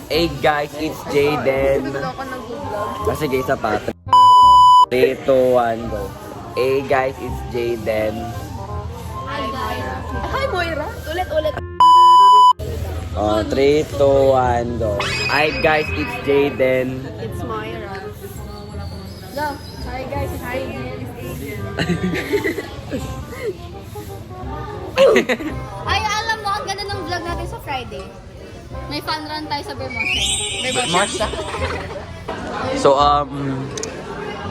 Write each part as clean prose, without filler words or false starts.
Hey guys, it's Jayden. Sige, isa pa. 3, 2, 1, go. Hey guys, it's Jayden. Hi, Moira. Ulit. 3, 2, 1, go. Hi guys, it's Jayden. It's Moira. Go. Hi, guys. It's Jayden. Ay, alam mo, ang ganda ng vlog natin sa Friday. May fun run tayo sa Bermosa. Marsha? So,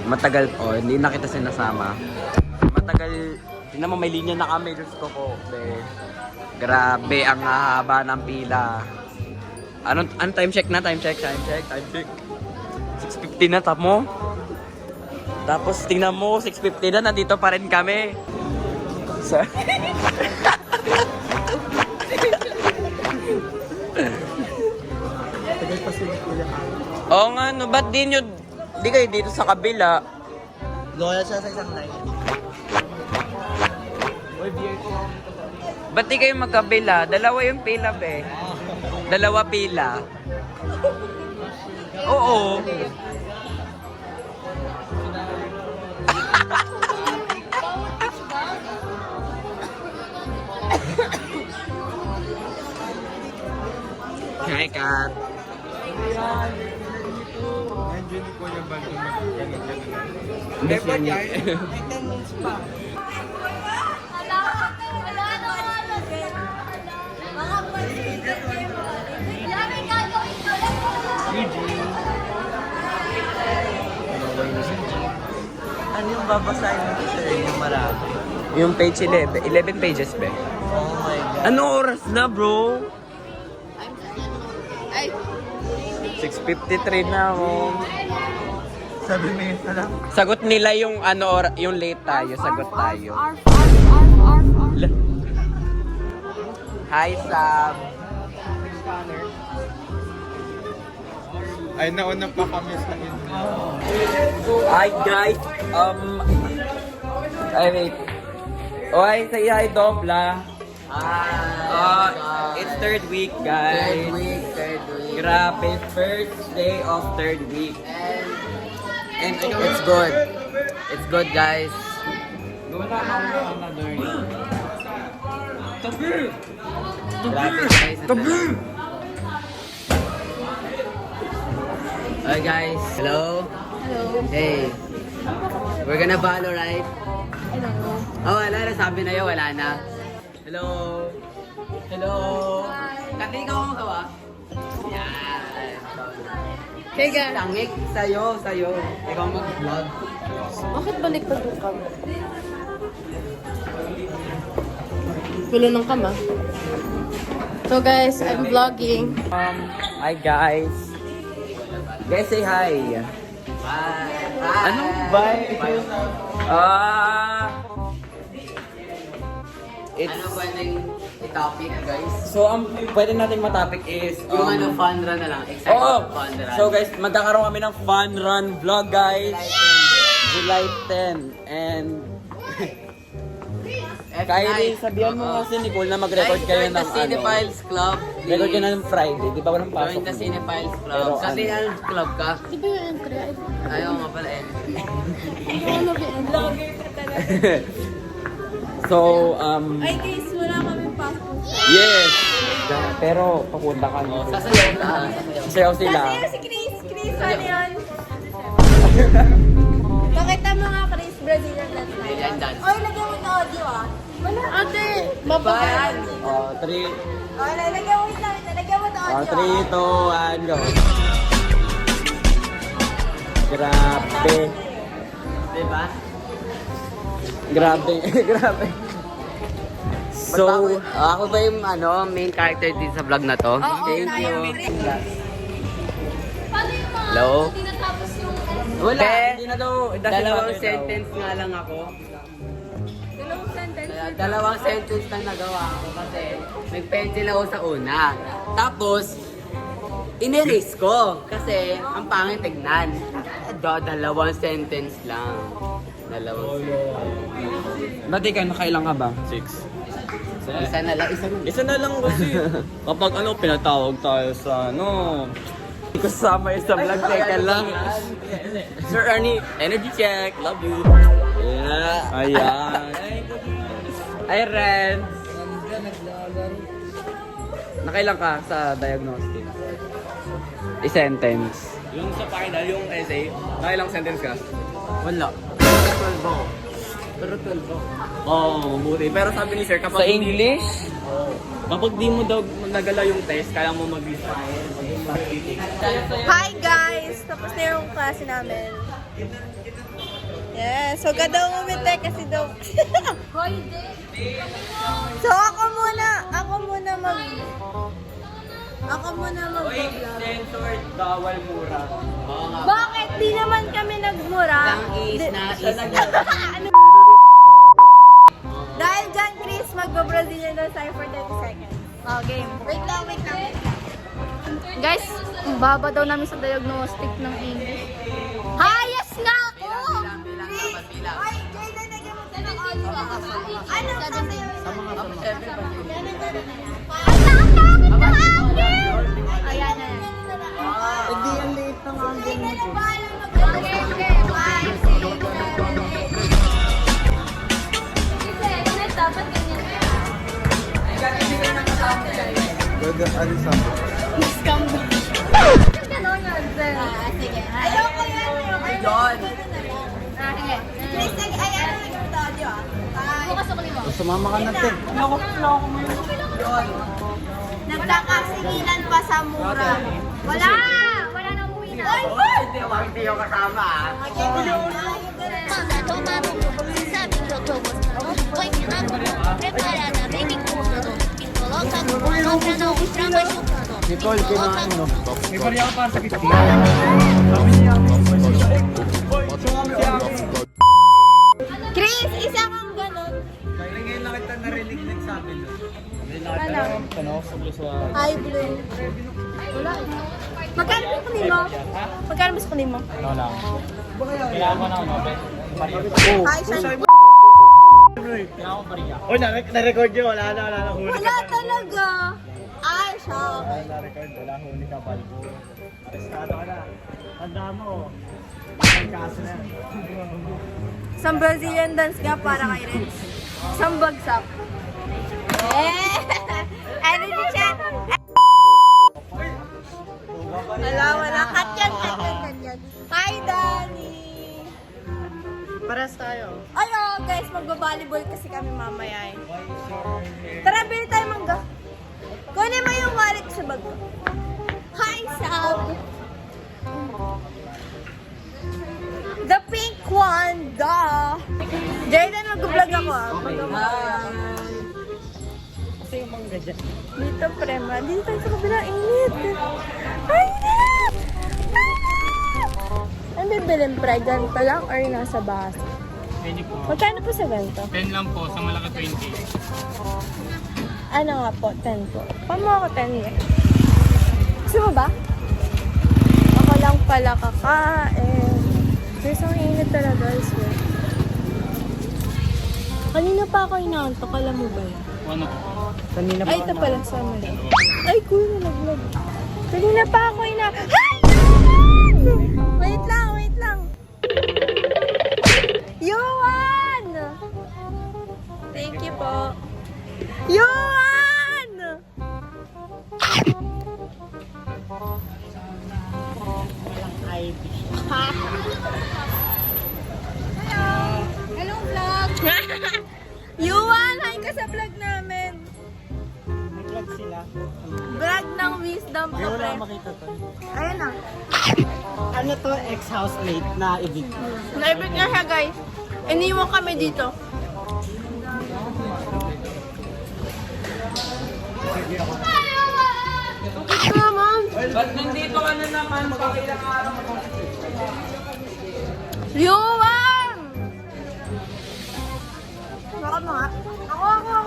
matagal, hindi na kita sinasama. Matagal, tingnan mo, may linya na kami, Diyos ko po. Grabe, ang haba ng pila. Anong time check na? Time check. 6:50 na, tap mo. Tapos, tingnan mo, 6:50 na, nandito pa rin kami. Oo nga, no, ba't di kayo dito sa kabila? Loyal siya sa isang line. Ba't di kayo magkabila? Dalawa yung pila, be. Dalawa pila. Oo. Hi, Kat. Nandiyan ni Kuya Bando mag-gano'n. Miss yun niya. Ano yung babasahin mo sa yung marami? Yung page 11. 11 pages, be. Oh my God. Ano oras na, bro? Ay, 6:53 na, oh. Sabi mo yun lang. Sagot nila yung yung late tayo. Sagot tayo. Hi, Sam. Ay, nauna pa kami sa inyo. Hi, guys. Ay, wait. Oh, hi, say hi, Dobla. It's third week, guys. Third week. Grabe, first day of third week. And It's good. It's good, guys. Grabe, guys. Hi, guys. Hello. Hey. We're gonna follow, right? Oh, wala na. Sabi na yun, wala na. Hello. Hello. Kati, ikaw ang gawa? Yan. Teka. Tangik. Sa'yo. Ikaw mag-vlog. Bakit baliktad yung kam? Gulo ng kama. So guys, I'm vlogging. Hi, guys. Guys, say hi. Bye. Anong bye? It's... Ano pwedeng i-topic, guys? So, ang pwede nating matopic is... Yung ano, fun run na lang. Excited Oo! fun run. So guys, magkakaroon kami ng fun run vlog, guys. July 10. And... Kyrie, sabihan mo kasi Nicole na mag-record kayo ng Join the Cinephiles Club. Record kayo na ng Friday. Di ba walang pasok? Join the Cinephiles Club. Pero Kasi ano? ang club ka. Di ba yung entry? Ayaw nga pala eh. Ano ba yung vlogger ka talaga? So, Ay guys, wala kami passport. yes! Pero, papunta ka no? Sasayaw ka. Sayaw sila. Si Chris, ano yun? Pakita mo nga Chris, Brazilian dance na. Brazilian dance. Oy, lagyan mo na audio ah. Wala. Ate, babayan. 3, Oh, lagyan mo na audio. 3, 2, 1, go. Grabe. Diba? Grabe. Grabe. So, Ako ba yung main character din sa vlog na to? Thank you. paano yung mga Hello? hindi natapos yung... Wala. hindi na daw. it doesn't Dalawang matter daw. sentence nga lang ako. Dalawang sentence. Dalawang sentence lang nagawa ko kasi nag-pencil ako sa una. Tapos, iniris ko kasi ang pangit tignan. Dalawang sentence lang. Dalawang sentence. Dati ka, nakailang ka ba? 6. Isa na lang. Isa na lang kasi. Kapag pinatawag tayo sa kasama sa vlog, teka lang. Sir Ernie, energy check. Love you. Yeah. Ayan. Ay, Ren. Nakailang ka sa diagnostic? I-sentence. Yung sa final, yung essay, nakailang sentence ka? Wala. Pero 12 ako. Oo, mabuti. Pero sabi ni sir, kapag Sa English? Kapag di mo daw nagala yung test, kaya mo mag-refile. Hi guys! Tapos na yung klase namin. Yes, so ka daw umite kasi daw. So ako muna mag-vlog. Censored, bawal mura. Bakit? Di naman kami nagmura. Ano? Dahil dyan, Chris, mag-Brazilian daw tayo for 30 seconds. Oh, game. Wait lang. Guys, ang baba daw namin sa diagnostic ng English. Hayas nga ako! Ay, Jayden, nagkamutin ng audio. Ano kasi yun? Ayan na. Hindi yan late ng hanggang mo. Dapat ganyan. Ganon yun, sir. Sige. Ayoko yan. John! Sige. Chris, ano yung audio? Bukas ako limo. Sumama ka natin. Nagkakasingilan pa sa mura. Wala! Wala nang umuwi na. Hindi yung kasama ah. Nicole, kinain mo. May bariya ka para sa 50. Chris, isa kang ganun. Ngayon lang kita narinig nagsabi doon. Ano? Hi, Blue. Wala eh. Magkano ba kunin mo? Magkano ba kunin mo? Wala. Kailangan ko na ano, be? Hi, Sean. Kailangan ko bariya. Uy, na-record nyo. Wala na huli. Wala talaga. Ay, siya. Na-record, wala huli ka, Balbo. Testado ka na. Tanda mo. May kaso na. Isang Brazilian dance ka para kay Renz. Isang bagsak. Eh! Energy check! Wala. Cut yan. Hi, Danny! Pares tayo. Ayo, guys, magbabalibol kasi kami mamaya eh. Tara, bili tayo mangga. Kunin mo yung wallet sa bag ko. Hi, Sab! The pink one, duh! Jayden, mag-vlog ako ah. Kasi yung mangga dyan. Dito, prema. Dito tayo sa kabila. Init! Ay, init! Ang bibilin, pre? Ganito lang or nasa base? 20 po. Magkano po sa ganito? 10 lang po, sa malaki 20. Ano nga po? 10 po. Paano mo ako 10 eh? Gusto mo ba? Ako lang pala kakain. Guys, ang init talaga, I swear. Kanina pa ako inaantok, alam mo ba yun? Ano po? Kanina Ay, ito pala sa mali. Ay, cool na nag-vlog. Kanina pa ako Hi! Wait lang. Yuan! Thank you po. Yuan! Hello, vlog! Yuan! Hi ka sa vlog namin. Nag-vlog sila. Vlog ng wisdom ko, pre. makita to. Ayun na. Ano to? Ex-housemate na evict. Naibig na siya, guys. Iniwan kami dito. Come on! Ba't nandito ka na naman? Magkakailang araw mo. Yuan! Baka mo nga. Ako.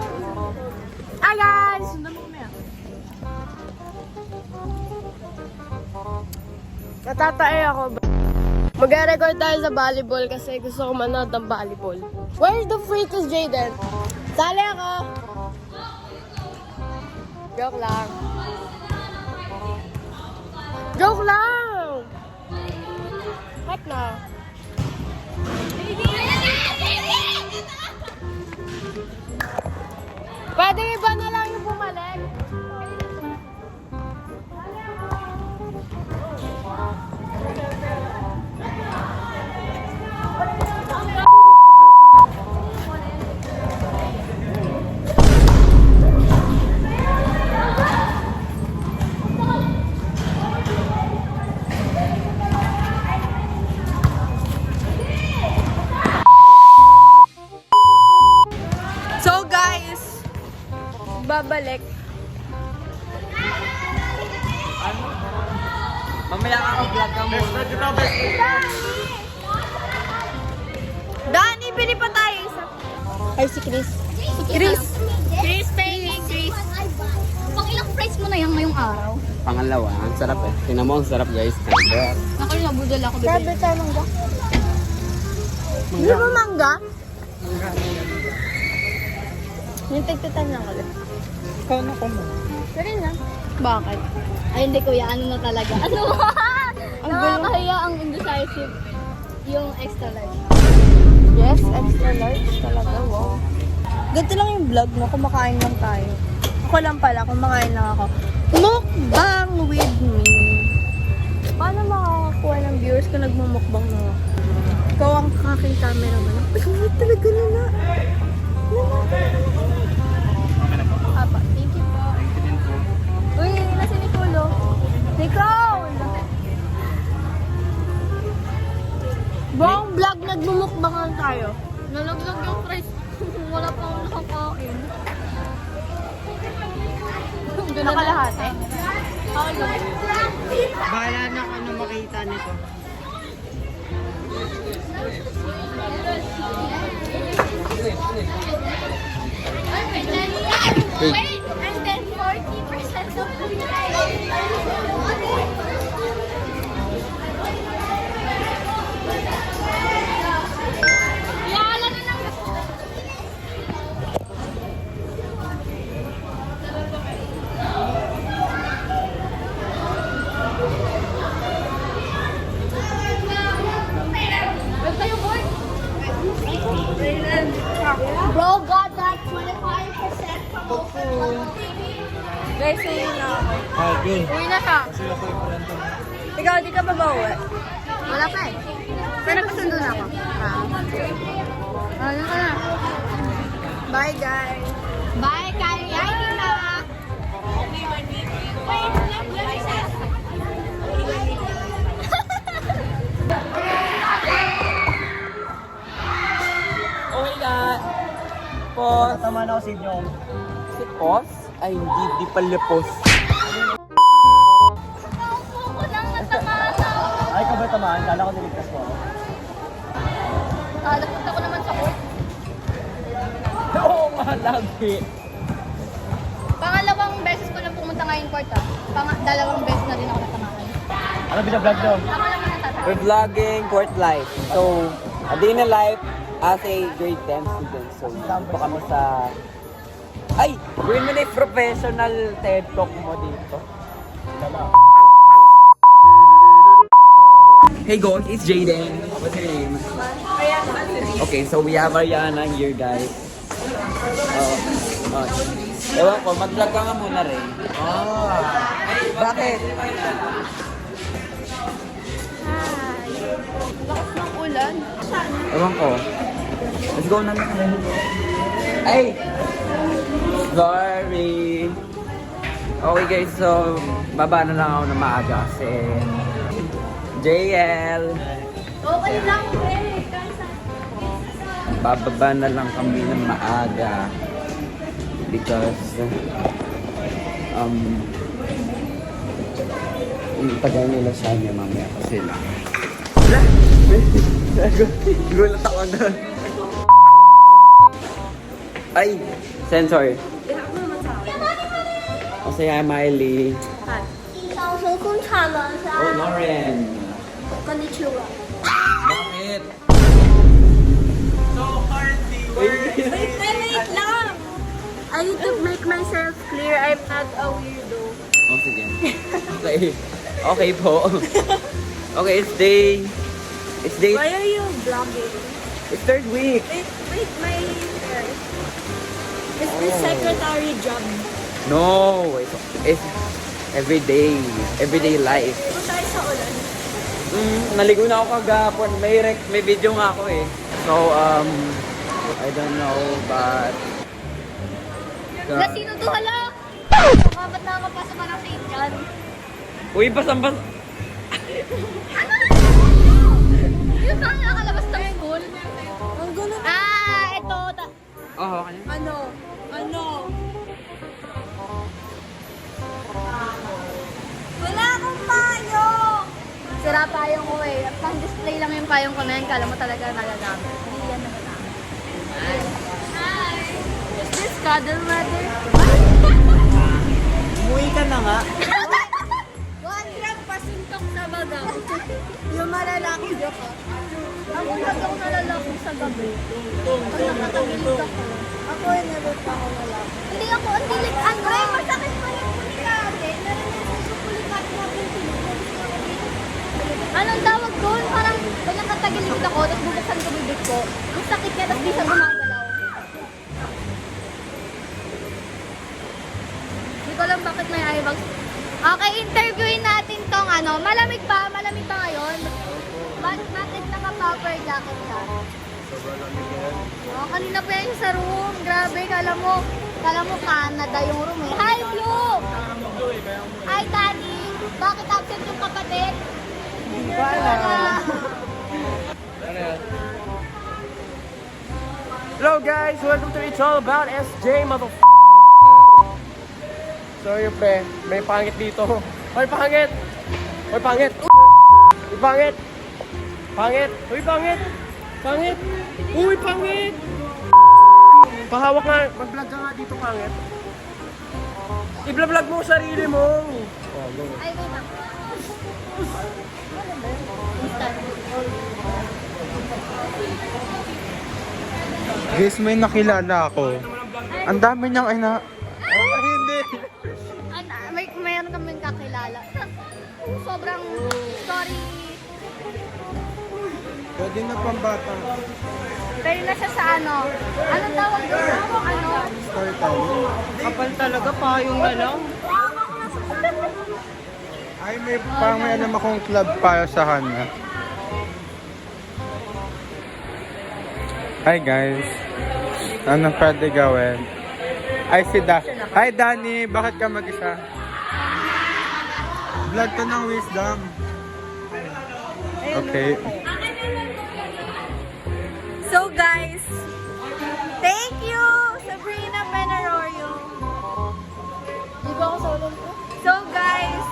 Hi, guys! Sundan mo kami, ah. Natatae ako. Mag-record tayo sa volleyball kasi gusto ko manood ng volleyball. Where's the freak is Jayden? Sali ako! Joke lang. Joke lang! Heck na. Pwede iba na lang yung bumalik. So guys, babalik. Mamaya ka mag-vlog ka muna. Dani, pili pa tayo isa. Ay, si Chris. Chris. Chris, paying Chris. Pang ilang price mo na yan ngayong araw? Pangalawa, ang sarap eh. Tingnan mo, ang sarap guys. Ako rin nabudol ako Sabi bibili. tayo mangga. Hindi mo mangga? Yung tigtitan lang ulit. Ikaw na ko mo. Sorry na. Bakit? Ay hindi kuya, ano na talaga? Ano? Nakakahiya ang indecisive. Yung extra large. Yes, extra large talaga. Wow. Ganito lang yung vlog mo. Kumakain lang tayo. Ako lang pala, kumakain lang ako. Mukbang with me. Paano makakakuha ng viewers kung nagmumukbang na ako? Ikaw ang kaking camera mo. Ay, hindi talaga na. Apa, thank you po. Uy, nasa Nicolo. Nicole! Buong vlog nagmumukbangan tayo. Nalaglag yung price. Wala pa akong nakakain. Nakalahati. Bahala na kung ano makita nito. Wait, and then 40% of the Yala na lang. Bro got that 25% promotion. Guys, uwi na ako. Okay. Uwi na siya. Ikaw, di ka pa ba uwi? Wala pa eh. Pero nagpasundo na ako. Ano ka na? Bye, guys. Bye, Kaya. Tita. Okay na. Pause. Tama na ako sa inyo. Si pause? Ay, hindi pala pause. Ako lang natamaan ako. Ay, ka ba tamaan? Kala ko niligtas ko. Napunta ko naman sa court. Oo nga, lagi. Pangalawang beses ko na pumunta ngayon court ah. Dalawang beses na rin ako natamaan. Ano binablog nyo? Ako lang natamaan. We're vlogging court life. So, a day in a life as a grade 10 student. So, dito kami sa... Ay! Gawin mo na yung professional TED Talk mo dito. Hey guys, it's Jaden. What's your name? Okay, so we have Ariana here, guys. Ewan ko, mag-vlog ka nga muna rin. Bakit? Lakas ng ulan. Ewan ko. Let's go na lang. Ay! Sorry. Okay guys, so baba na lang ako na maaga kasi JL. Okay lang, eh. Bababa na lang kami ng maaga because tagal nila sa niya mamaya pa sila. Gulat ako doon. Ay! Sensor. Kasi hi Miley. Oh, Lauren. Konnichiwa. Bakit? So, currently, Wait lang! I need to make myself clear. I'm not a weirdo. Oh, sige. Okay. Okay po. Okay, it's day... Why are you vlogging? It's third week. Wait, my hair. Is this secretary job? No, it's everyday life. Kung tayo sa ulan. Naligo na ako kagapon. May video nga ako eh. So, I don't know, but... Sino to? Hala? Ba't nakakapasok ka ng state dyan? Uy, basang-bas... Yung saan nakalabas ng school? Ang gulo. Ito. Oh, okay. Ano? Wala akong payong! Sira payong ko eh. At pang-display lang yung payong ko na yan. Kala mo talaga nagagamit. Hindi yan nagagamit. Hi! Is this cuddle weather? Umuwi ka na nga. 1 gram pasuntok sa baga. Yung malalaki joke ko. Ako talagang nalalaki sa gabi. Pag nakatagilid ako. Ako ay never pa ako lalaki. Hindi ako, ang dilig. Andre, masakit pa yung pulikate. Narinig ko yung pulikate na pinipili. Anong tawag doon? Parang pag nakatagilid ako, tapos bubuksan ko bibig ko. Ang sakit niya, tapos di siya gumagalaw. Hindi ko alam bakit may eye bags. Okay, interviewin natin tong ano. Malamig ba? Malamig ba ngayon? Bakit naka-popper jacket ka? Oh, kanina pa yan sa room. Grabe, kala mo Canada yung room eh. Hi, Blue! Hi, Daddy! Bakit absent yung kapatid? Hello guys, welcome to It's All About SJ, Sorry pre, may pangit dito. Hoy pangit! Hoy pangit! Uy pangit! Pangit! Uy pangit! Pangit! Uy pangit! Pahawak nga, mag-vlog ka nga dito pangit. I-vlog mo sarili mo. Oh, go. Ay, wait lang. Guys, may nakilala ako. Ang dami niyang ina... hindi. Mayroon kaming kakilala. Sobrang story. Pwede na pambata. Pero na siya sa ano. Anong tawag doon? Ano? Story time. Kapal talaga, payong na lang. Ay, may alam akong club para sa Hana. Hi guys. Anong pwede gawin? Ay, Hi Danny, bakit ka mag-isa? Vlog ka ng wisdom. Okay. So guys, thank you Sabrina Benaroyo. Di ba ako sa ulan ko? So guys,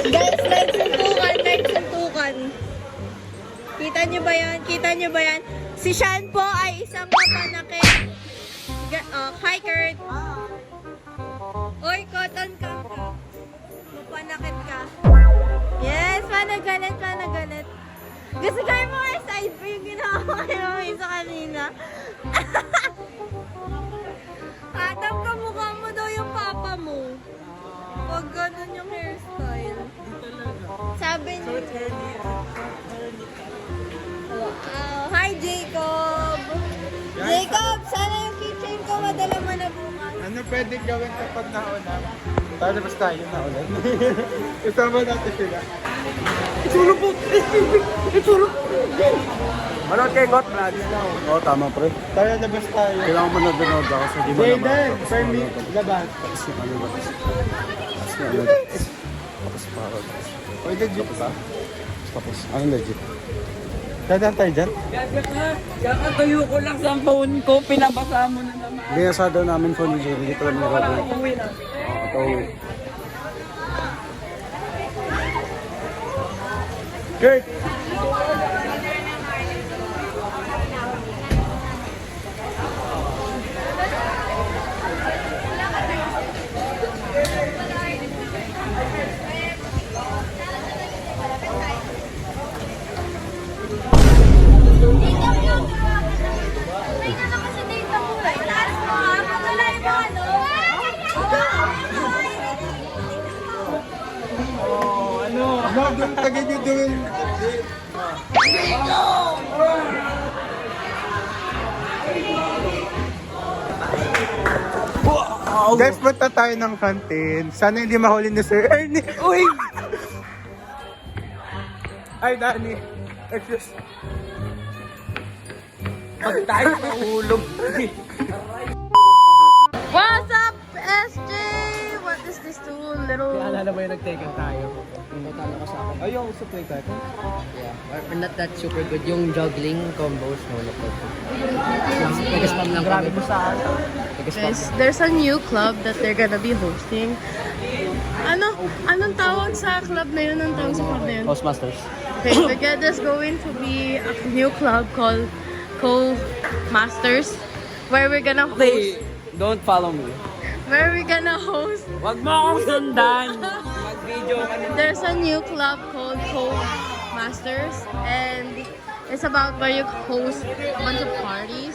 guys, like suntukan. Kita nyo ba yan? Si Sean po ay isang mapanakit. Hi Kurt. Oy, cotton cam ka. Mapanakit ka. Yes, panagalit. Gusto ko yung mga side pa yung ginawa ko kayo sa kanina. Adam, kamukha mo daw yung papa mo. Pag ganun yung hairstyle. Sabi niya. Wow. Hi, Jacob. Jacob, sana yung keychain ko madala mo na bukas. Ano pwede gawin kapag naulan? Lalabas tayo naulan. Isama natin sila. Manood kay Got Vlog. Oo, tama pre. Tayo labas tayo. Kailangan mo na dinood ako sa di mo naman. Jayden, permit, labas. Tapos para. Oy, legit ba? Tapos, ano legit? Dadaan tayo dyan? Kakatuyo ko lang sa phone ko, pinabasa mo na naman. Hindi nasa daw namin phone ni Jay. Hindi ko lang nagagawin. Uwi na. Nakakatawi. Kurt! Guys, punta tayo ng canteen. Sana hindi mahuli ni Sir Ernie. Uy! Ay, Dani. Excuse. Pag tayo mahulog. What's up, SJ? What is this two little... Alala mo yung nag-taken tayo. Natalo ka sa akin. Ay, yung supply ka ito? Yeah, we're not that super good. Yung juggling combos, no, look at nag-spam lang kami. Grabe ko sa akin. Guys, there's a new club that they're gonna be hosting. Anong tawag sa club na yun? Anong tawag sa club na yun? Toastmasters. Okay, so there's going to be a new club called Co-Masters where we're gonna host... Hey, don't follow me. Where we're gonna host... Wag mo akong sundan. Mag-video ka na. There's a new club called Co-Masters and it's about where you host a bunch of parties,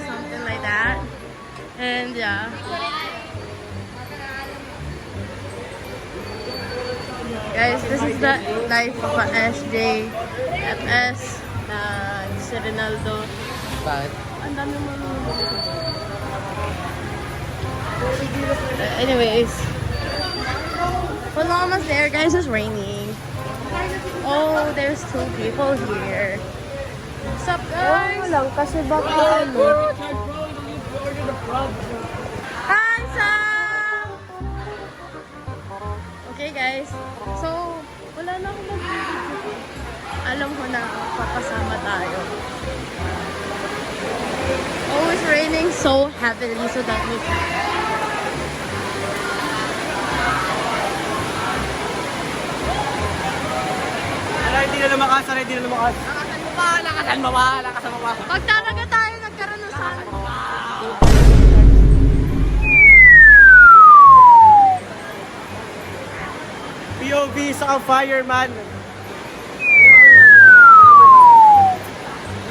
something like that. And yeah. Guys, this is the life of a SJ, FS, si Ronaldo. Bakit? Ang dami mo anyways, we're almost there, guys. It's raining. Oh, there's two people here. What's up, guys? Kasi baka ano. Hi, Sam! Okay, guys. So, wala na akong mag-video. Alam ko na papasama tayo. Oh, it's raining so heavily, so that means... Hindi na lumakas, hindi na lumakas. Pag talaga tayo nagkaroon ng sun. POV sa fireman. May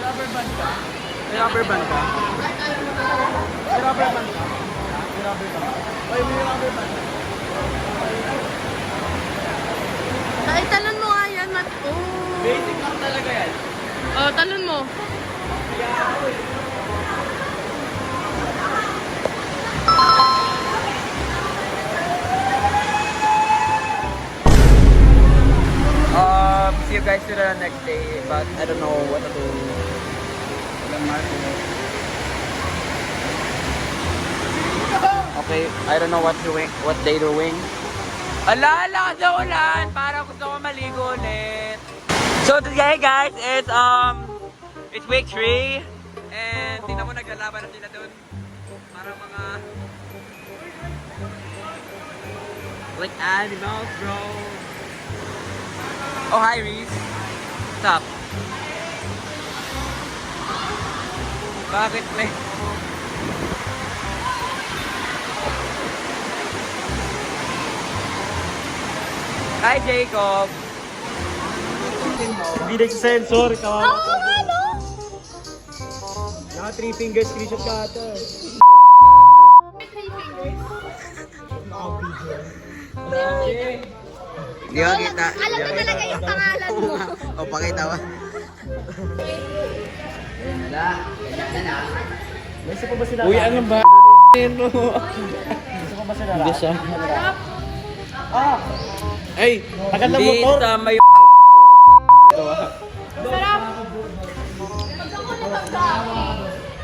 rubber band ka? May rubber band ka? May rubber band ka? Oy, may rubber band ka? Ay, talon mo nga yan, Mat. Oh. Basic lang talaga yan. Oh, talon mo. See you guys to the next day, but I don't know what to do. Okay, I don't know what they doing. Ala, lakas ng ulan! Parang gusto ko maligo ulit. So today, guys, it's week 3. And tingnan mo, naglalaban na sila dun. Parang mga... like animals, bro. Oh, hi, Reese. What's up? Bakit may... Hi, Jacob. Hindi nagsisensor, kawawa. Oo nga, no? Naka 3 fingers screenshot ka ata. Di ba kita? Alam ko talaga yung pangalan mo. O, pakita ba? Wala, ganyan na. Gusto ko ba sila? Uy, ano ba? Gusto ko ba sila? Hindi siya. Ah! Ay, tagal ng hindi motor. tama yung...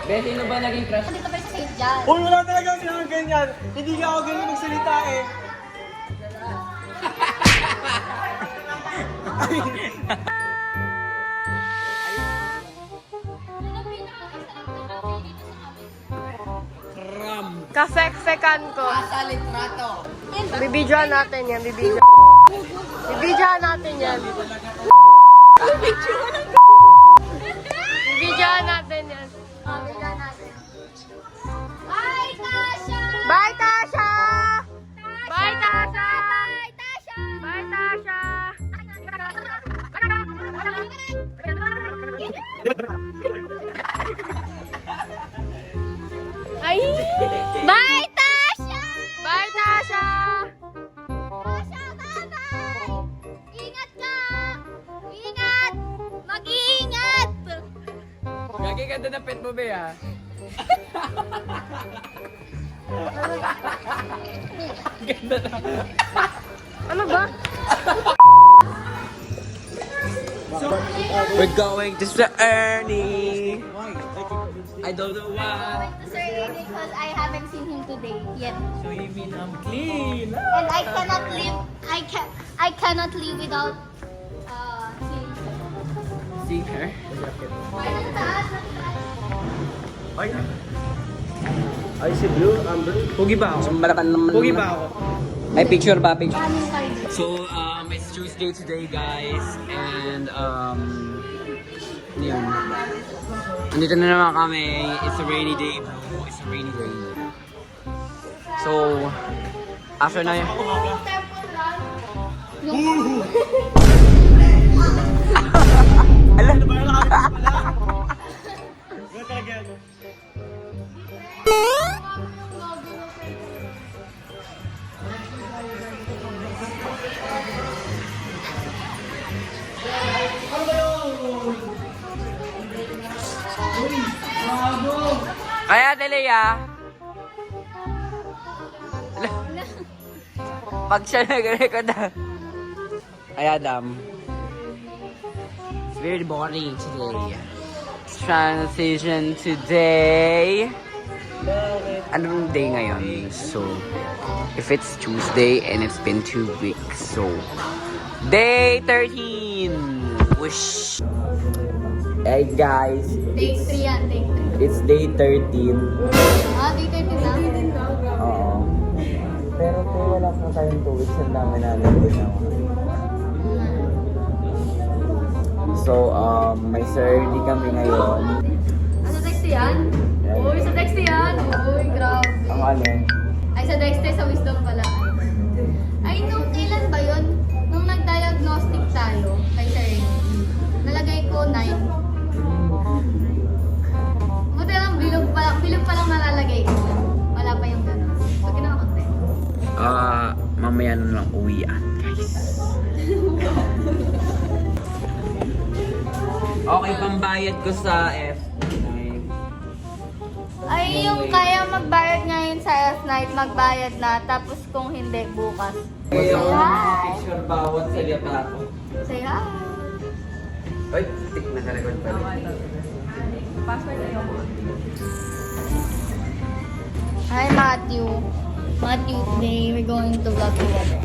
Besi, sino ba naging crush? Dito ba sa St. John? Uy, wala talaga ako sinang ganyan. Hindi ka ako ganyan magsalita eh. Kafek-fekan ko. Sa litrato. Bibidyohan natin yan, bibidyohan. Bibidyohan natin yan. Bibidyohan natin yan. Oh, bigla natin. Bye, Tasha! Bye, Tasha! Bye, Tasha! Bye, Tasha! Bye, Tasha! Ay! Bye, Tasha! Bye, Tasha! Tasha, bye-bye! Ingat ka! Ingat! Mag-iingat! Gagi, pinapet mo, Be, ha? Ano ba? We're going to Sir Ernie. I don't know why. To Sir Ernie because I haven't seen him today yet. So you mean I'm clean? And I cannot live without seeing him. See her? Ay, nasa taas. Ay, Ay, si Blue, Amber. pugi ba ako? Malakan naman. Pugi ba ako? May picture ba? Picture. Kanin kayo. So, it's Tuesday today, guys. And, yun. Nandito na naman kami. It's a rainy day, bro. It's a rainy day. So, after na yun. Kaya, Delia. Pag siya nag-record na. Ay, Adam. It's very boring today. Transition today. Anong day ngayon? So, if it's Tuesday and it's been 2 weeks, so day 13. Wish. Hey guys, Day 3 yan, day 3. it's day 13. Day 13 na. Oo. Pero kung wala pa tayong 2 weeks, ang dami namin ginawa. So, may surgery kami ngayon. Sa Dexter yan? Uy, sa Dexter yan. Uy, grabe. Ang ano? Ay, sa Dexter, sa Wisdom pala. Ay, nung kailan ba yun? Nung nag-diagnostic tayo kay Sir Ernie, nalagay ko 9. Buti lang, bilog pa lang nalalagay ko. Wala pa yung gano'n. So, ginawa ko 10. Mamaya na lang uwian, guys. Okay, pambayad ko sa F. Ay, yung kaya magbayad ngayon sa F-Night, magbayad na. Tapos kung hindi, bukas. Kaya ako Hi! picture bawat sa liapato. Say hi! Ay, tik na ka-record pala. Password na yung Hi, Matthew. Matthew, today we're going to vlog together.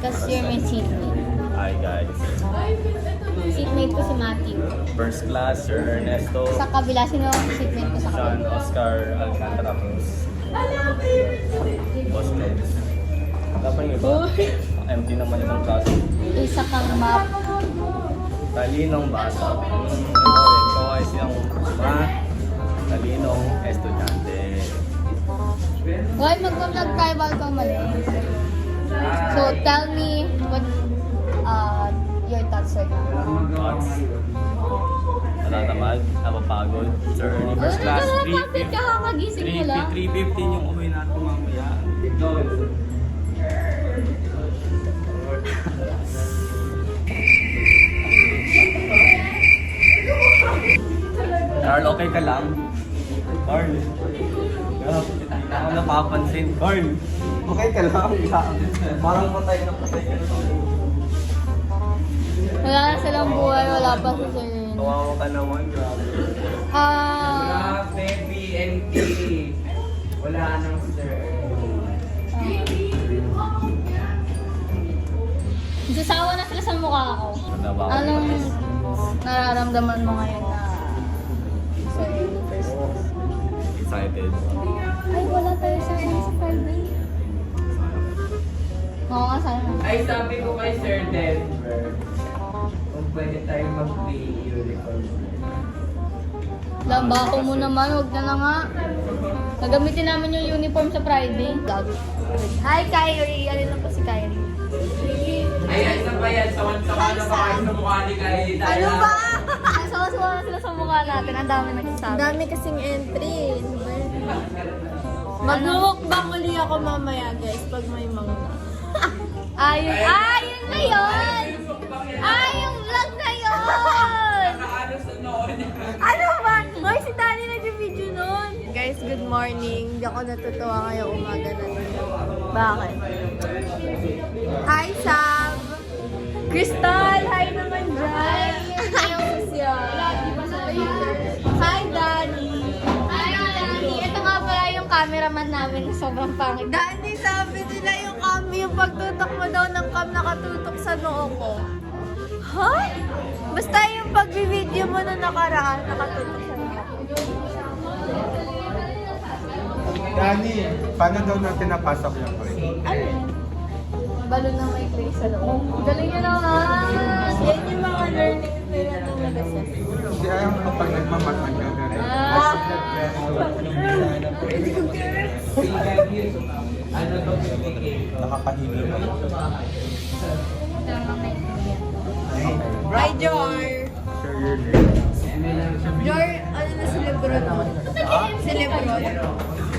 Because you're my seatmate. Hi guys. Seatmate ko si Matthew. First class, Sir Ernesto, Sa kabila, sino ang seatmate ko sa Sean kabila? Oscar Alcantara Cruz. Boss Neds. Dapat yung iba. Empty naman itong class. Isa kang map. Talinong bata. Ito ay siyang talinong estudyante. Why mag-vlog tayo bago kang mali? So, tell me what your thoughts are. Thoughts? Natatamad, napapagod. Sir Ernie, first class. Bakit ka kakagising mo lang? 3:15 yung uwi natin mamaya. Carl, okay ka lang? Carl. Hindi ako napapansin. Carl, okay ka lang? Parang patay na patay ka na. Wala na silang buhay, wala pa si Sir Ernie. Kawawa ka naman, grabe. Grabe, BNT. Wala nang sir. Sasawa na sila sa mukha ko. Anong nararamdaman mo ngayon na Sir Ernie first? Excited. Ay, wala tayo Sir Ernie sa Friday. Oo nga, sana. Ay, sabi ko kay Sir Denver, kung pwede tayo mag-play unicorn. Lambako mo naman, huwag na na nga. Nagamitin namin yung uniform sa Friday. Hi, Kyrie. Alin lang po si Kyrie. Ay, isa pa yan. Sawan-sawa na ba kayo sa mukha ni Kylie? Ano ba? Sawa-sawa na sila sa mukha natin. Ang dami nagsasabi. dami kasing entry. Mag-mukbang uli ako mamaya, guys, pag may mga... Ayun na yun! Yung vlog na yun! Ano sa noon? Ano ba? morning. Hindi ako natutuwa ngayong umaga na dito. Bakit? Hi, Sab! Crystal! Hi naman dyan! Ayaw siya. Hi, Danny! Hi, Danny. Ito nga pala yung cameraman namin na sobrang pangit. Danny, sabi nila yung pagtutok mo daw ng cam nakatutok sa noo ko. Ha? Basta yung pag-video mo na nakaraan, nakatutok sa noo ko. Dani, paano daw natin napasok yung play? Ano? Balon na may place sa loob. Galing nyo naman! Yan yung mga learning nila ng malases. Hindi ayaw kapag nagmamat nagdadari. Nakakahili ba? Hi, Jor! Share your name. Jor, ano na si Lebron? Si Lebron.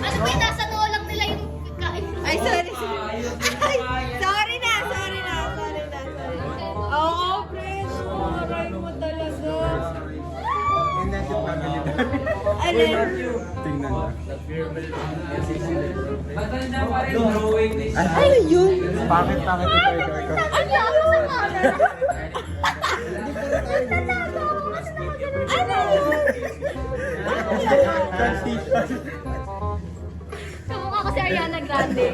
Ano ba yung nasa noo lang nila yung kain? Ay, sorry. Ay, sorry na. Oo, Pres. Aray mo talaga. Inedit namin ni Dani. Alin? Tingnan na. Ano yun? Pangit-pangit ito ito. Ano yun? Ano sa camera? Ano yun? Kamukha ko si Ariana Grande.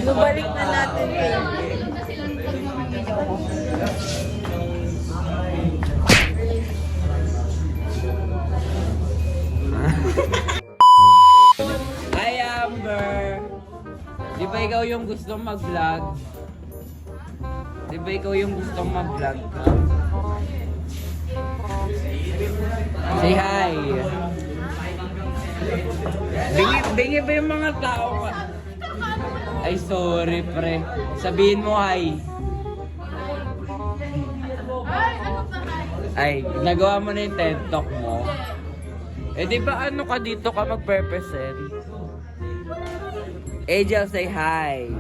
Nubalik na natin yun. Hi, Amber! Di ba ikaw yung gustong mag-vlog? Di ba ikaw yung gustong mag-vlog? Say hi! Bingi ba yung mga tao ka? Ay, sorry, pre. Sabihin mo hi. Ay, nagawa mo na yung TED Talk mo. Eh, di ba ano ka dito ka mag-represent? Angel, say hi.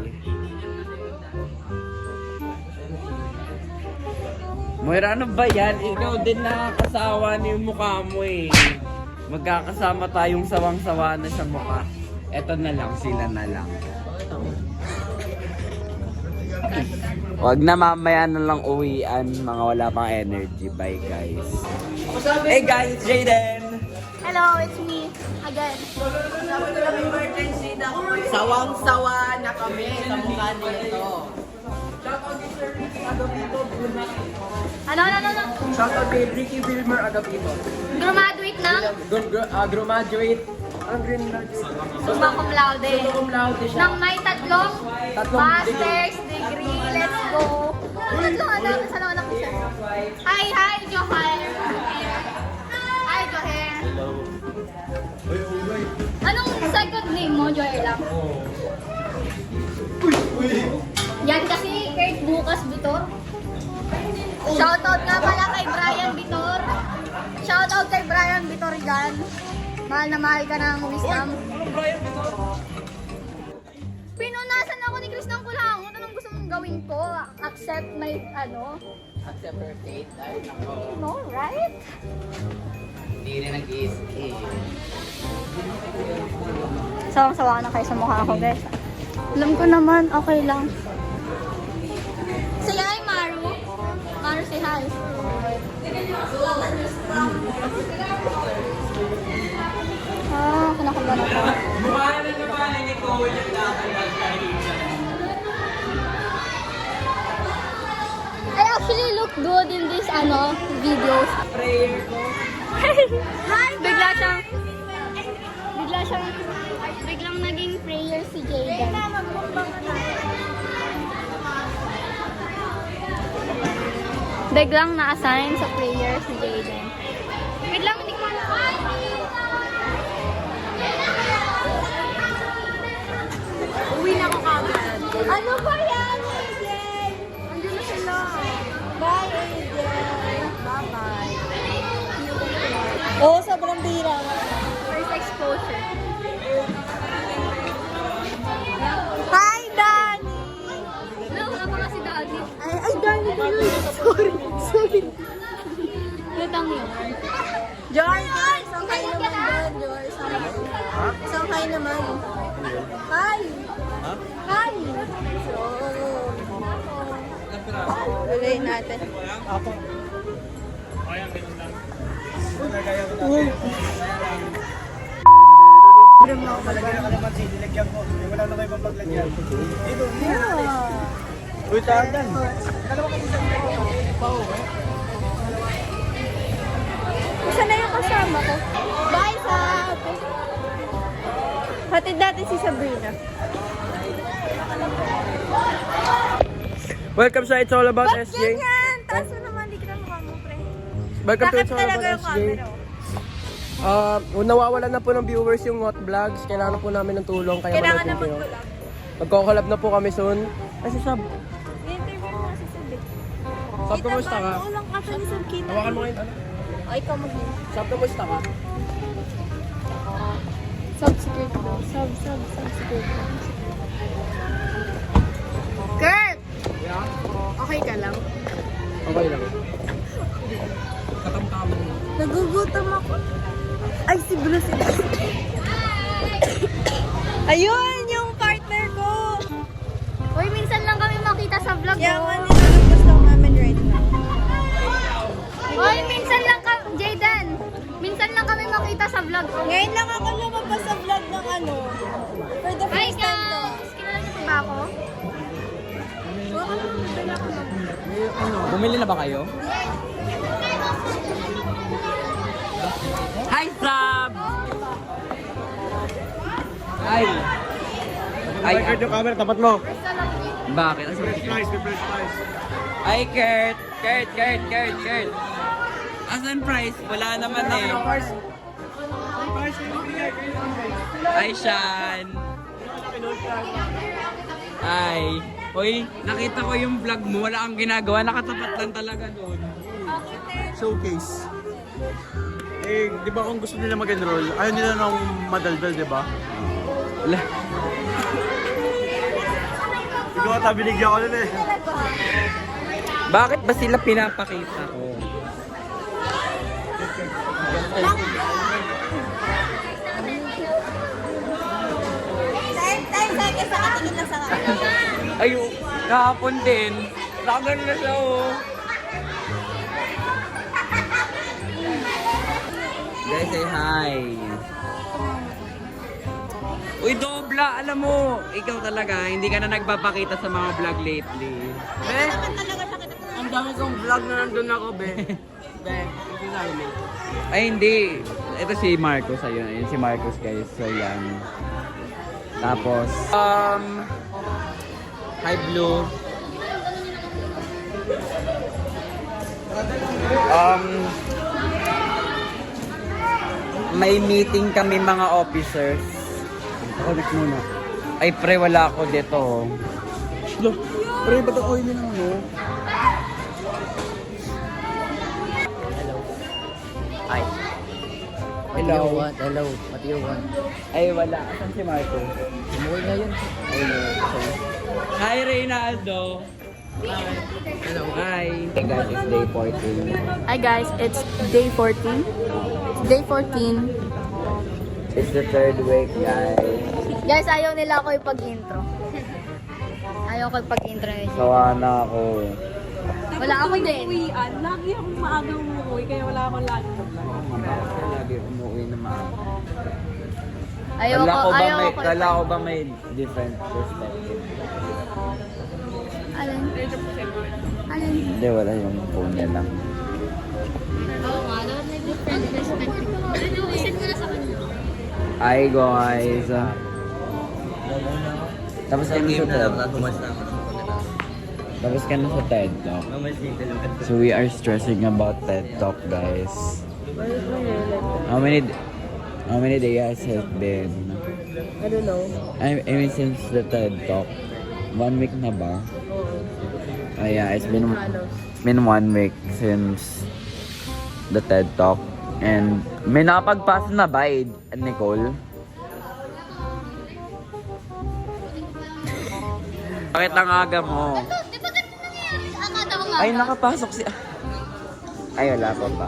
Moira, ano ba yan? Ikaw din nakakasawa na yung mukha mo eh. Magkakasama tayong sawang-sawa na sa mukha. Eto na lang, sila na lang. Wag na, mamaya na lang uwian. Mga wala pang energy. Bye, guys. Hey guys, it's Jaden! Hello, it's me again. Sawang-sawa na kami sa mukha nito. Ano? Shoutout kay Ricky Wilmer Agapito. Graduate na? Graduate. Ang green graduate. Summa cum laude. Cum laude siya. Nang may tatlong master's degree. Let's go. Tatlong ano? Sa naman ako siya. Hi, Johan. Hi, Johan. Anong second name mo, Joel lang? Yan kasi Kurt Bukas Bitor. Shoutout nga pala kay Brian Bitor. Shoutout kay Brian Bitor dyan. Mahal na mahal ka ng wisdom. Pinunasan ako ni Chris ng kulangot. Anong gusto mong gawin ko? Accept my, Accept her fate. Ay, nako. no, right? Hindi rin nag-i-skip. Sawang-sawa na kayo sa mukha ko, guys. Alam ko naman, okay lang. Say hi, Maru. Maru, say hi. Kinakabahan ako. I actually look good in this, videos. Prayer ko. Biglang naging prayer si Jayden. Biglang na-assign sa prayer si Jayden. Biglang hindi ko alam. Uwi na ako kagad. Ano ba yan, AJ? Andun na sila. Bye, AJ. Bye-bye. Oo, sobrang bira. First exposure. Hi, Danny! No, ako kasi Daddy. Ay, Danny, Danny. Sorry. Ito interviewin natin. Uy, tadan. Isa na yung kasama ko. Bye, Sab! Hatid natin si Sabrina. Welcome sa It's All About Ba't SJ. ganyan? Taas mo naman, di kita mukha mo, pre. Welcome to Bakit It's All talaga About yung SJ. camera? Nawawalan na po ng viewers yung Hot Vlogs. Kailangan po namin ng tulong. Kaya Kailangan na manood kayo. mag-collab. Magko-collab na po kami soon. Ay, si Sab. I-interview mo si Sab. Sab, kamusta ka? Ulang ka sa ni Sab, kita. Hawakan mo ngayon. Ano? Ay, ikaw mag-in. Sab, kamusta ka? Subscribe daw. Subscribe daw. Kurt! Okay ka lang? Okay lang. Nagugutom ako. Ay, si Bruce. Ayun, yung partner ko. Uy, minsan lang kami makita sa vlog Kaya mo. nga nilulubos lang namin right now. Uy, minsan lang kami, Jayden. Minsan lang kami makita sa vlog mo. Ngayon lang ako lumabas sa vlog ng ano. For the Hi first time to. guys! Kilala niyo po ba ako? Bumili na ba kayo? Hi, Sab! Ay! Ay, Ay, yung camera, tapat mo. bakit? Asan Price, price. Ay, Kurt! Kurt! Asan price? Wala naman eh. Ay, Shan! Ay! Hoy, nakita ko yung vlog mo. Wala kang ginagawa. Nakatapat lang talaga doon. Showcase. Eh, di ba kung gusto nila mag-enroll, ayaw nila ng madaldal, di ba? Wala. Ikaw ata binigyan ko nun eh. Bakit ba sila pinapakita ko? Time seconds sa katingin lang sa camera. Ayo, kahapon din. Nakagano na siya oh. Guys, say hi. Uy, Dobla, alam mo, ikaw talaga, hindi ka na nagpapakita sa mga vlog lately. Be, ang dami kong vlog na nandun ako, be. Be, hindi na rin. Ay, hindi. Ito si Marcos, ayun. Ayun si Marcos, guys. So, yan. Tapos, hi, Blue. May meeting kami mga officers. Connect muna. Ay, pre, wala ako dito. oh. Look, pre, ba't ako yun ng ano? Ay. What do you want? Hello, what do you want? Ay, wala. Asan si Marcos? Umuwi na yun. Hi, Reynaldo. Hello. Hi. Hey guys, it's day 14. Hi guys, it's day 14. It's day 14. It's the third week, guys. Guys, ayaw nila ako ipag-intro. Ayaw ko ipag-intro na siya. Sawa na ako. Wala ako din. Lagi akong maagang umuwi, kaya wala akong lagi. Lagi umuwi na maaga. Ayaw ko, ayaw ko. Kala ko ba may different perspective? Alin? Alin? Hindi, wala yung phone niya lang. Oo nga, dapat may different perspective. Isin mo na sa kanya. Hi, guys. Tapos ka na sa TED. Tapos ka na sa TED Talk. So we are stressing about TED Talk, guys. How many days has it been? I don't know. I mean, since the TED Talk. 1 week na ba? Oh yeah, it's been 1 week since the TED Talk. And may nakapagpasa na ba, Nicole? Bakit ang aga mo? Di ba ganito nangyayari? Akala ko nga. Ay, nakapasok si... Ay, wala pa pa.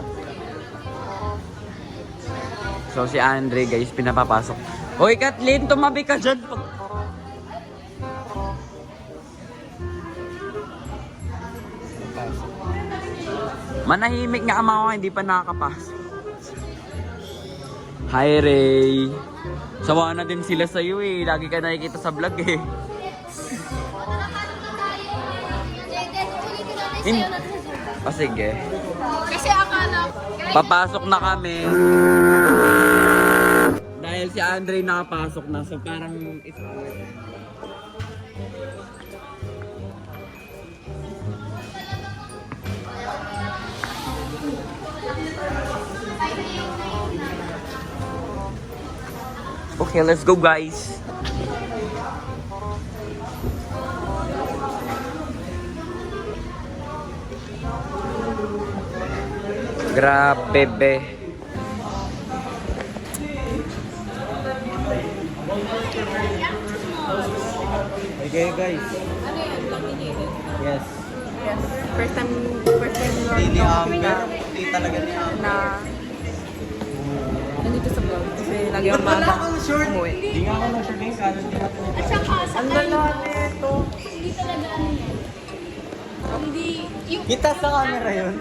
So, si Andre, guys, pinapapasok. Hoy, Kathleen, tumabi ka dyan. Manahimik nga ang mga hindi pa nakakapasok. Hi Ray. Sawa na din sila sa'yo eh. Lagi ka nakikita sa vlog eh. Sige. Kasi akala, Papasok na kami. Dahil si Andre nakapasok na. So parang okay, let's go guys. Grabe be. Okay guys. Yes. First time Daily Amber. Puti talaga ni Amber. na nandito sa vlog. Kasi lagi akong Wala maaga akong short. umuwi. Di nga ako na-short yung kanan. Di natin ito. at saka sa Ang lala nito. hindi talaga ano yan. Hindi, yung Kita sa camera yun.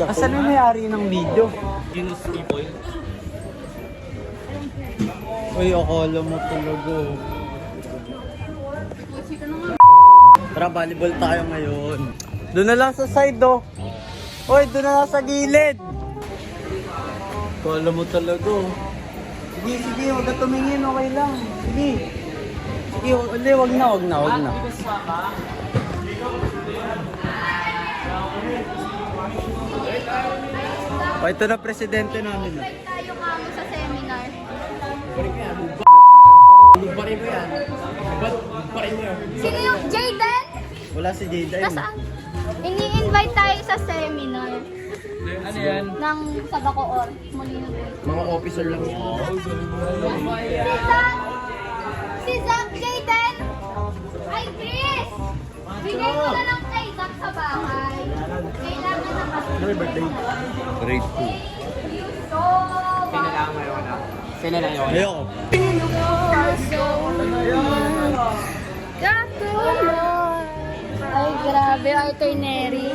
Asan yung may-ari ng video? Yunus people. Uy, akala mo talaga. Tara, volleyball tayo ngayon. Doon na lang sa side, oh. Uy, doon na lang sa gilid. Akala mo talaga. Sige, sige, huwag ka tumingin, okay lang. Sige. Sige, wag na. O, ito na presidente namin. invite tayo nga mo sa seminar. Sino yung Jayden? Wala si Jada yun. Nasaan? Ini-invite tayo sa seminar. Ano yan? Ng Sagacoor. Molino Bay. Mga officer lang yan. Si Zach! Si Zach Jayden! Ay, Chris! Bigay ko na lang kay Zach sa bahay. Kailangan na kasi. Ano yung birthday? Grade Thank you so much. Sino na yun? Ayoko. Ay, grabe. Itinerary.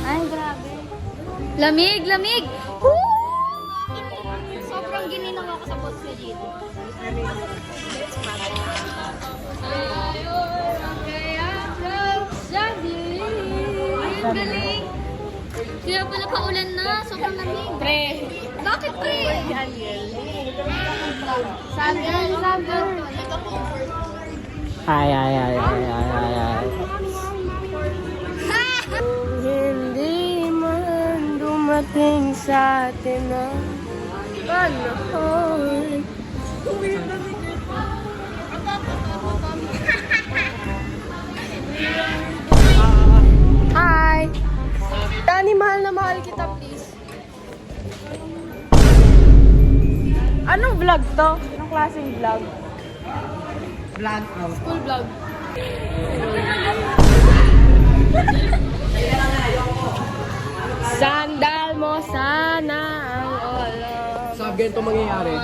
Ay, grabe. Lamig, lamig! Woo! Sobrang gininang ako sa boss niya dito. Ang galing! Kaya pala paulan na. Sobrang lamig. Pre. Bakit pre? Sandal, sandal. Ay. Hindi man dumating sa atin ang panahon. Hi! Dani, mahal na mahal kita, please. Anong vlog to? Anong klaseng vlog? School vlog. Sandal mo sana ang olam. Sa ganito mangyayari,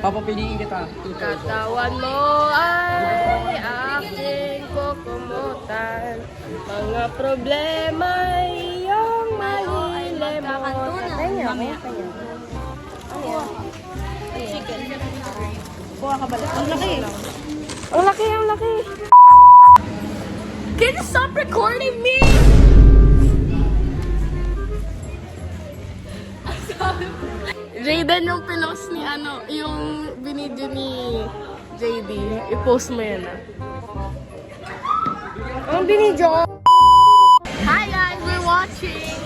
papapiliin kita. Katawan mo ay aking kukumutan. Mga problema ay iyong malilimutan. Mamaya. Kuha ka bala. Ang laki. Ang laki. Can you stop recording me? Jayden yung pinost ni yung binidyo ni JD. I-post mo yan Ang binidyo ko. Hi guys, we're watching.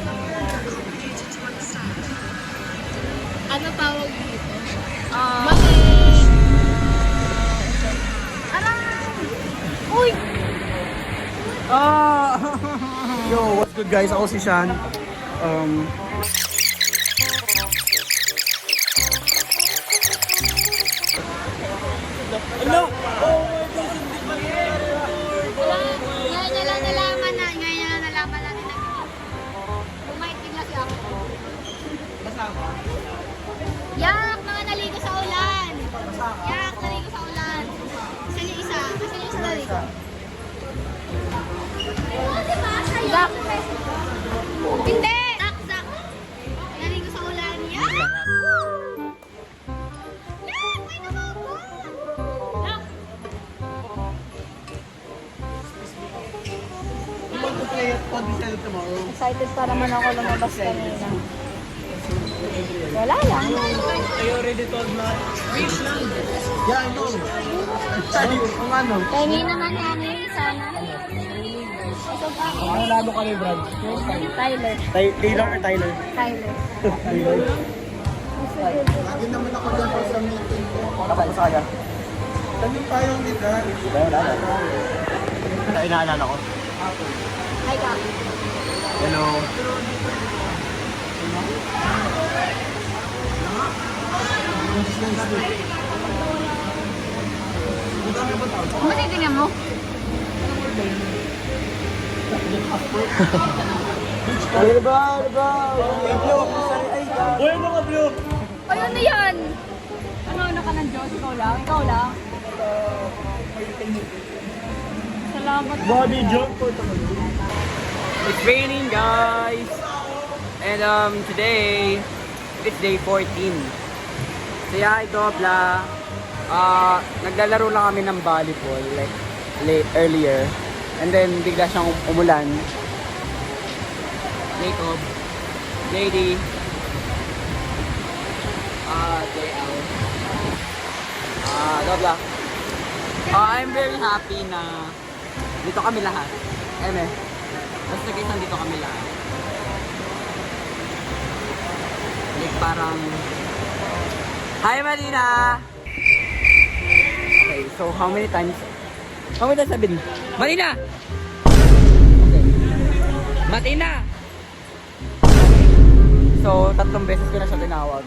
Ano tawag dito? Mali. Uy! Yo, what's good guys? Ako si Sean. Hello! Ngayon na lang nalaman natin na bumaitig na si ako. Yak! Mga naligo sa ulan! Yak! Naligo sa ulan! Saan yung isa? Saan yung isa naligo? Zach! Hindi! Zach! excited pa naman ako lumabas kanina. Wala lang. Yeah, I know. Kung ano? Pengi naman namin sana. Ano lalo ka ni Brad? Tyler. Taylor or Tyler? Tyler. Taylor. Lagi naman ako dyan sa meeting ko. Kapag sa kanya? Kami tayong ni Brad. Wala. Inaalala ko. Hi, Kak. Hello. Ano titingnan mo? Ano ba? Ano ba? Uy, ano ka, bro? Ay, ano yan? Ano ka ng Diyos? Ikaw lang? Ikaw lang? Salamat. Body jump po. It's raining, guys. And today it's day 14. So yeah, ito bla. Naglalaro lang kami ng volleyball like earlier. And then bigla siyang umulan. Jacob, JD, JL. Blah blah. I'm very happy na dito kami lahat. Eme. Basta guys, nandito kami lahat. Like parang... Hi, Marina! Okay, so how many times sabihin? Marina! Okay. Marina! So, 3 beses ko na siya tinawag.